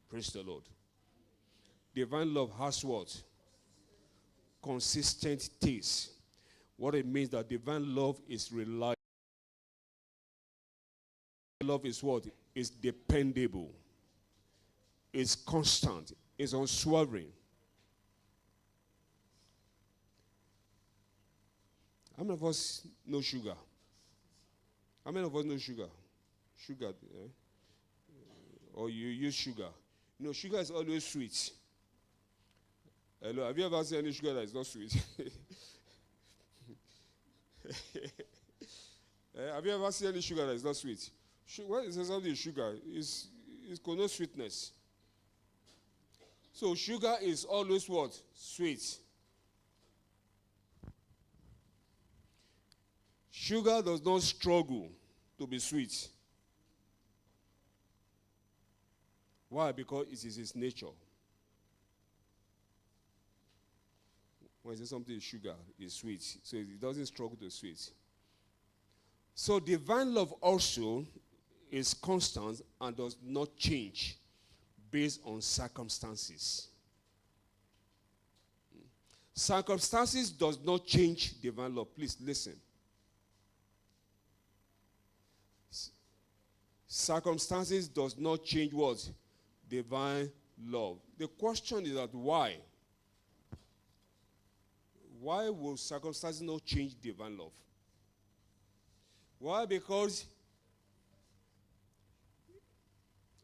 Praise the Lord. Divine love has what? Consistent taste. What it means that divine love is reliable. Love is what? It's dependable. It's constant. It's unswerving. How many of us know sugar? How many of us know sugar? Sugar, or you use sugar. You know, sugar is always sweet. Hello, have you ever seen any sugar that is not sweet? Have you ever seen any sugar that is not sweet? When it says something is sugar, it's connotes sweetness. So sugar is always what? Sweet. Sugar does not struggle to be sweet. Why? Because it is its nature. When you say something is sugar, it's sweet. So it doesn't struggle to be sweet. So divine love also is constant and does not change based on circumstances. Circumstances does not change divine love. Please listen. Circumstances does not change what? Divine love. The question is that why? Why will circumstances not change divine love? Why? Because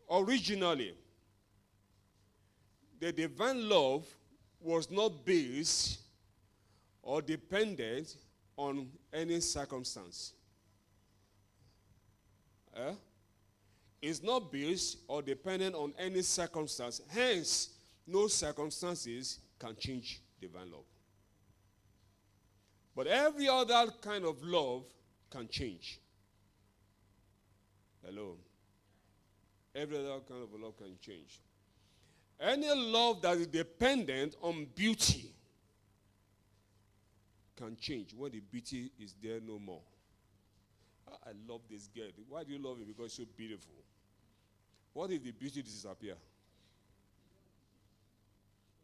originally, the divine love was not based or dependent on any circumstance. It's not based or dependent on any circumstance. Hence, no circumstances can change divine love. But every other kind of love can change. Hello. Every other kind of love can change. Any love that is dependent on beauty can change when the beauty is there no more. I love this girl. Why do you love her? Because she's so beautiful. What if the beauty disappears?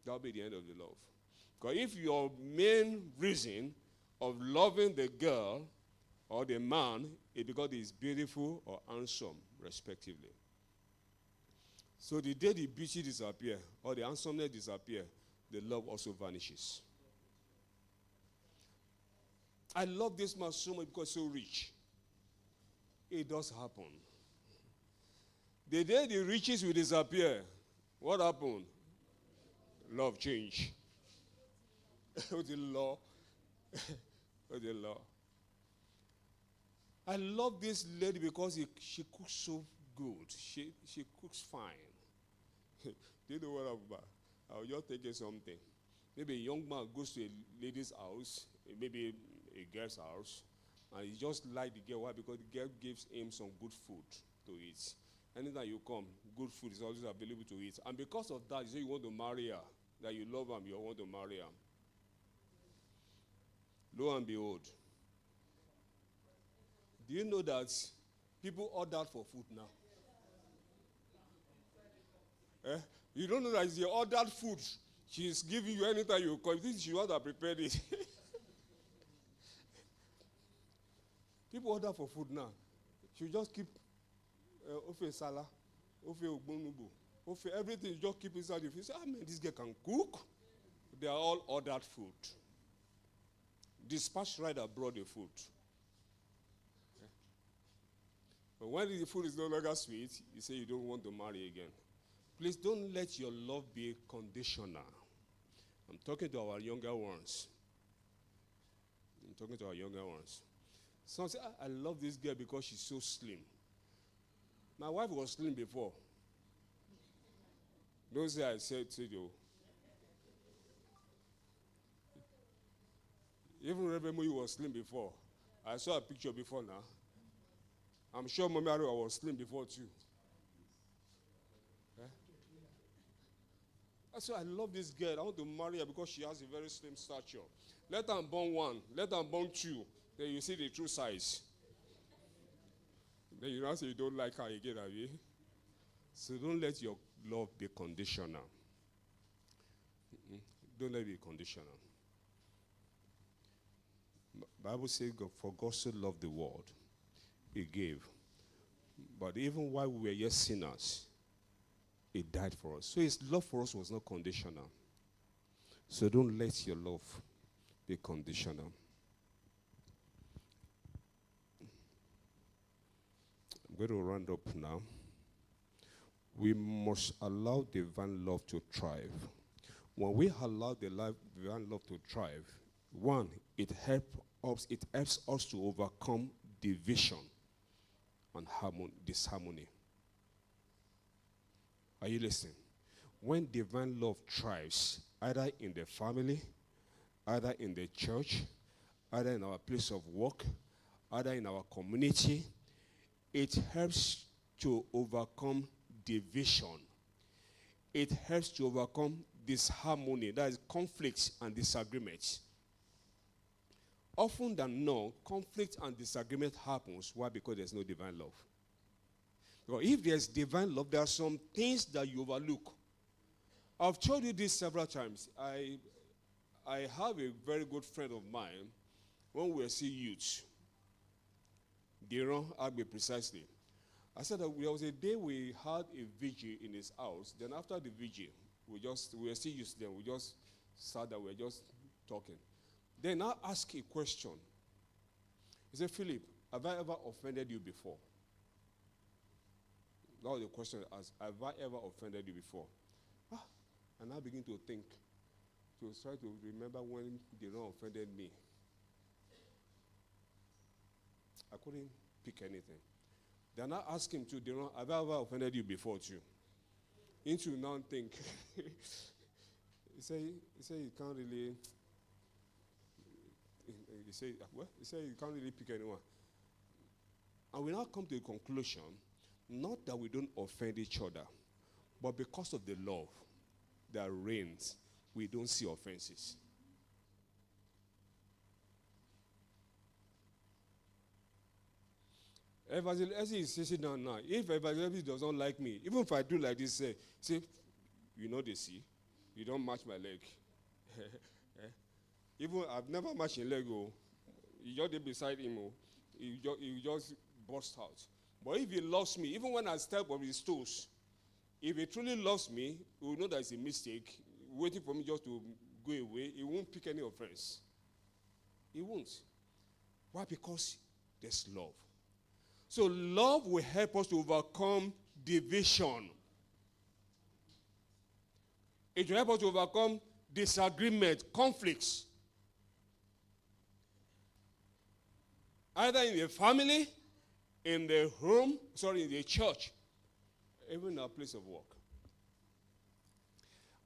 That will be the end of the love. Because if your main reason of loving the girl or the man is because he is beautiful or handsome, respectively. So the day the beauty disappears or the handsomeness disappears, the love also vanishes. I love this man so much because he's so rich. It does happen. The day the riches will disappear, what happened? Love change. The law. The law. I love this lady because she cooks so good. She cooks fine. Do you know what I'm about? I'll just take you something. Maybe a young man goes to a lady's house, maybe a girl's house, and he just like the girl. Why? Because the girl gives him some good food to eat. Anytime you come, good food is always available to eat. And because of that, you say you want to marry her, that you love him, you want to marry her. Lo and behold, do you know that people order for food now? You don't know that it's your ordered food. She's giving you anytime you come. This is she would have prepared it. People order for food now. She just keep ofe sala, ofe ogbonubo, ofe everything. You just keep inside your face. Say, man, this girl can cook. They are all ordered food. Dispatch rider brought the food. But when the food is no longer sweet, you say you don't want to marry again. Please don't let your love be conditional. I'm talking to our younger ones. Some say, I love this girl because she's so slim. My wife was slim before. Don't say I said to you. Even Reverend Moyi was slim before. I saw a picture before now. I'm sure Mommy Arua was slim before too. So I love this girl. I want to marry her because she has a very slim stature. Let her born one. Let her born two. Then you see the true size. Then you now say you don't like her again, have you? So don't let your love be conditional. Don't let it be conditional. Bible says, for God so loved the world, he gave. But even while we were yet sinners, he died for us. So his love for us was not conditional. So don't let your love be conditional. I'm going to round up now. We must allow divine love to thrive. When we allow the divine love to thrive, one, it helps us to overcome division and disharmony. Are you listening? When divine love thrives, either in the family, either in the church, either in our place of work, either in our community, it helps to overcome division. It helps to overcome disharmony, that is conflicts and disagreements. Often than not, conflict and disagreement happens. Why? Because there's no divine love. Because if there's divine love, there are some things that you overlook. I've told you this several times. I have a very good friend of mine when we were still youth. Deron Agbe precisely. I said that there was a day we had a vigil in his house. Then after the vigil, we were still used then. We just sat there, we were just talking. Then I asked a question. He said, Philip, have I ever offended you before? That was the question I asked. Have I ever offended you before? And I begin to think, to try to remember when Deron offended me. I couldn't pick anything. Then I asked him to, Deron, have I ever offended you before too? Into now think. He said he can't really. He said he can't really pick anyone. And we now come to a conclusion, not that we don't offend each other, but because of the love that reigns, we don't see offenses. Evangelist is sitting down now. If evangelist does not like me, even if I do like this, say, you know they see, you don't match my leg. Even I've never matched a leg. You just did beside him. You just burst out. But if he loves me, even when I step on his toes, if he truly loves me, he will know that it's a mistake, waiting for me just to go away. He won't pick any offense. He won't. Why? Because there's love. So love will help us to overcome division. It will help us to overcome disagreement, conflicts. Either in the family, in the home, in the church, even in our place of work.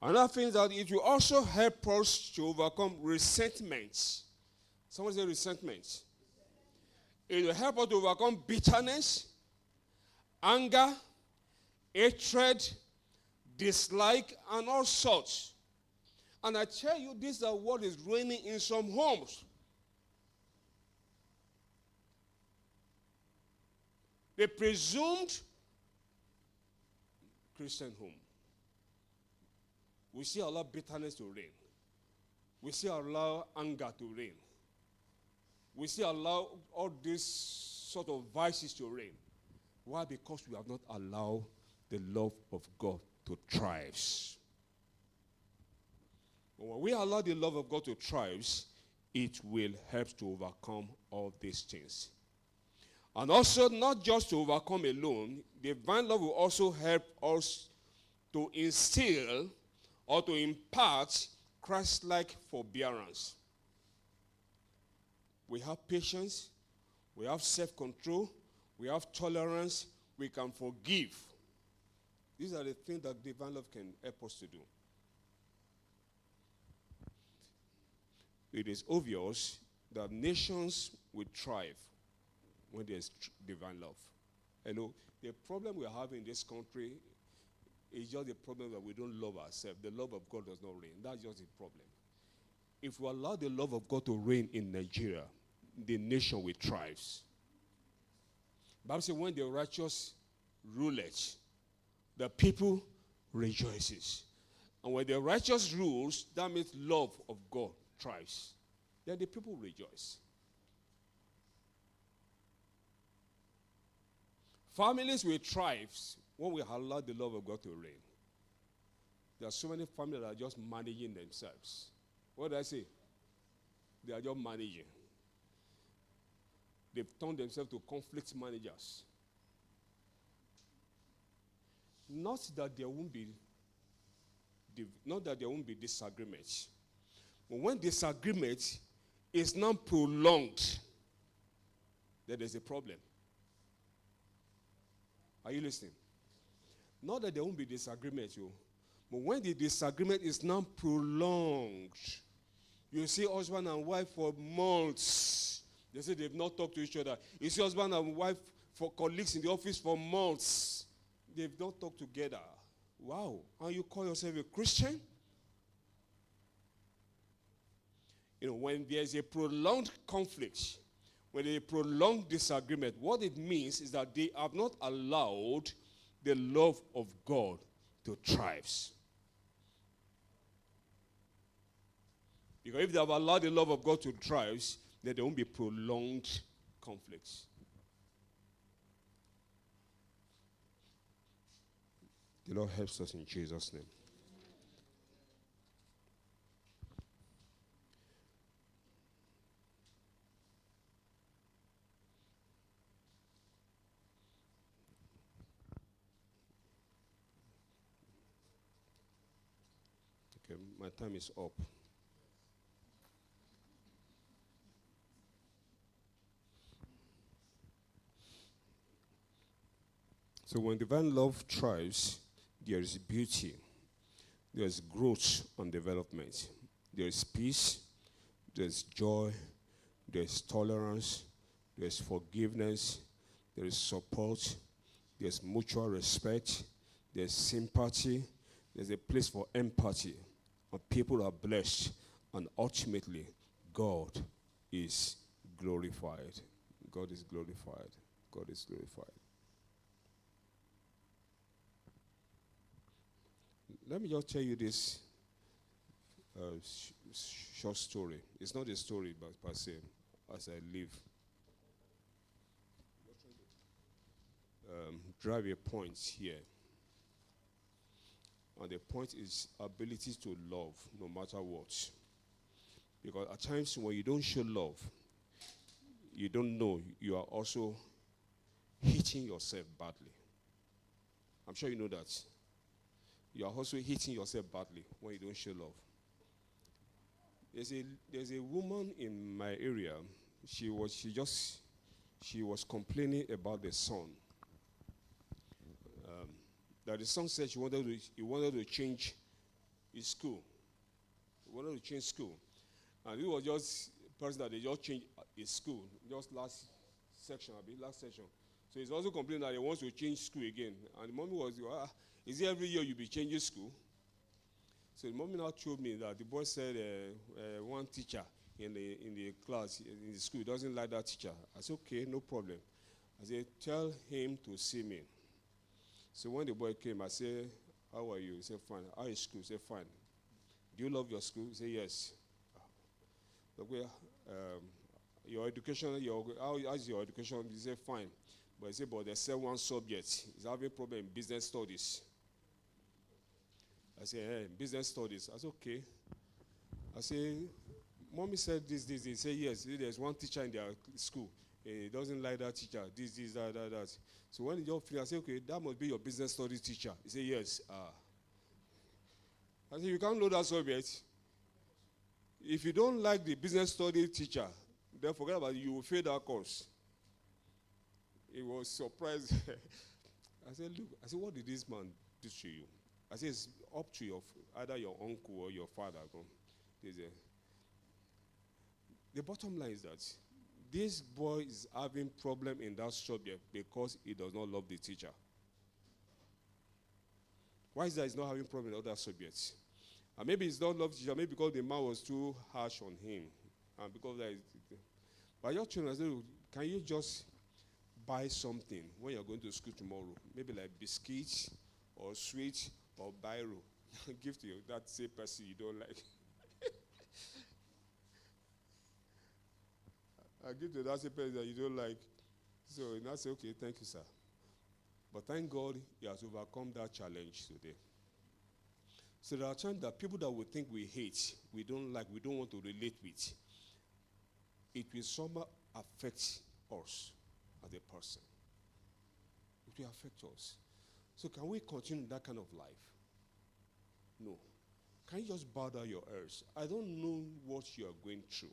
Another thing is that it will also help us to overcome resentments. Someone say resentments. It will help us to overcome bitterness, anger, hatred, dislike, and all sorts. And I tell you, this is what is reigning in some homes. The presumed Christian home. We see a lot of bitterness to reign. We see a lot of anger to reign. We see a lot of all these sort of vices to reign. Why? Because we have not allowed the love of God to thrive. But when we allow the love of God to thrive, it will help to overcome all these things. And also, not just to overcome alone, divine love will also help us to instill or to impart Christ-like forbearance. We have patience, we have self-control, we have tolerance, we can forgive. These are the things that divine love can help us to do. It is obvious that nations will thrive when there's divine love. Hello? The problem we have in this country is just the problem that we don't love ourselves. The love of God does not reign. That's just the problem. If we allow the love of God to reign in Nigeria, the nation will thrive. Bible says when the righteous ruleth, the people rejoices. And when the righteous rules, that means love of God thrives. Then the people rejoice. Families will thrive when we allow the love of God to reign. There are so many families that are just managing themselves. What did I say? They are just managing. They've turned themselves to conflict managers. Not that there won't be disagreements. But when disagreement is not prolonged, then there's a problem. Are you listening? Not that there won't be disagreement, but when the disagreement is not prolonged, you see husband and wife for months. They say they've not talked to each other. You see husband and wife for colleagues in the office for months. They've not talked together. Wow. And you call yourself a Christian? When there's a prolonged conflict, when there's a prolonged disagreement, what it means is that they have not allowed the love of God to thrive. Because if they have allowed the love of God to thrive, then there won't be prolonged conflicts. The Lord helps us in Jesus' name. Okay, my time is up. So when divine love thrives, there is beauty, there is growth and development, there is peace, there is joy, there is tolerance, there is forgiveness, there is support, there is mutual respect, there is sympathy, there is a place for empathy, and people are blessed, and ultimately, God is glorified. God is glorified. God is glorified. Let me just tell you this short story. It's not a story, but per se, as I live. Drive a point here. And the point is ability to love no matter what. Because at times when you don't show love, you don't know you are also hitting yourself badly. I'm sure you know that. You are also hitting yourself badly when you don't show love. There's a woman in my area. She was complaining about the son. That the son said he wanted to change his school. He wanted to change school, and it was just a person that they just changed his school just last section. So he's also complaining that he wants to change school again. And the mommy was, is it every year you be changing school? So the mommy now told me that the boy said one teacher in the class, in the school, doesn't like that teacher. I said, okay, no problem. I said, tell him to see me. So when the boy came, I said, how are you? He said, fine. How is school? He said, fine. Do you love your school? He said, yes. Okay, your education, how's your education? He said, fine. But he said, but they said one subject. He's having a problem in business studies. I said, hey, business studies. I said, okay. I said, mommy said this. He said, yes. There's one teacher in their school. He doesn't like that teacher. This, that. So when he just finished, I said, okay, that must be your business studies teacher. He said, yes. I said, you can't know that subject. If you don't like the business studies teacher, then forget about it. You will fail that course. He was surprised. I said, look, what did this man do to you? I said, it's up to either your uncle or your father. The bottom line is that this boy is having problem in that subject because he does not love the teacher. Why is that he's not having problem in other subjects? And maybe he's not love the teacher, maybe because the man was too harsh on him. And because that is, but your children, I said, can you just buy something when you're going to school tomorrow? Maybe like biscuits or sweet or biro. Give to that same person you don't like. I give to that same person that you don't like. So I say, okay, thank you, sir. But thank God he has overcome that challenge today. So there are times that people that we think we hate, we don't like, we don't want to relate with, it will somehow affect us as a person. It will affect us. So can we continue that kind of life? No. Can you just bow down your ears? I don't know what you are going through,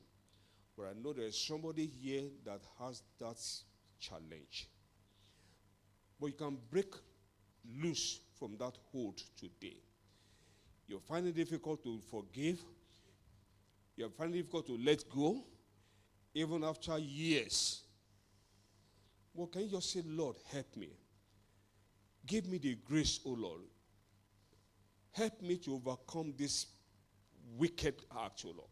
but I know there's somebody here that has that challenge. But you can break loose from that hold today. You find it difficult to forgive. You find it difficult to let go, even after years. Well, can you just say, Lord, help me? Give me the grace, O Lord. Help me to overcome this wicked act, O Lord.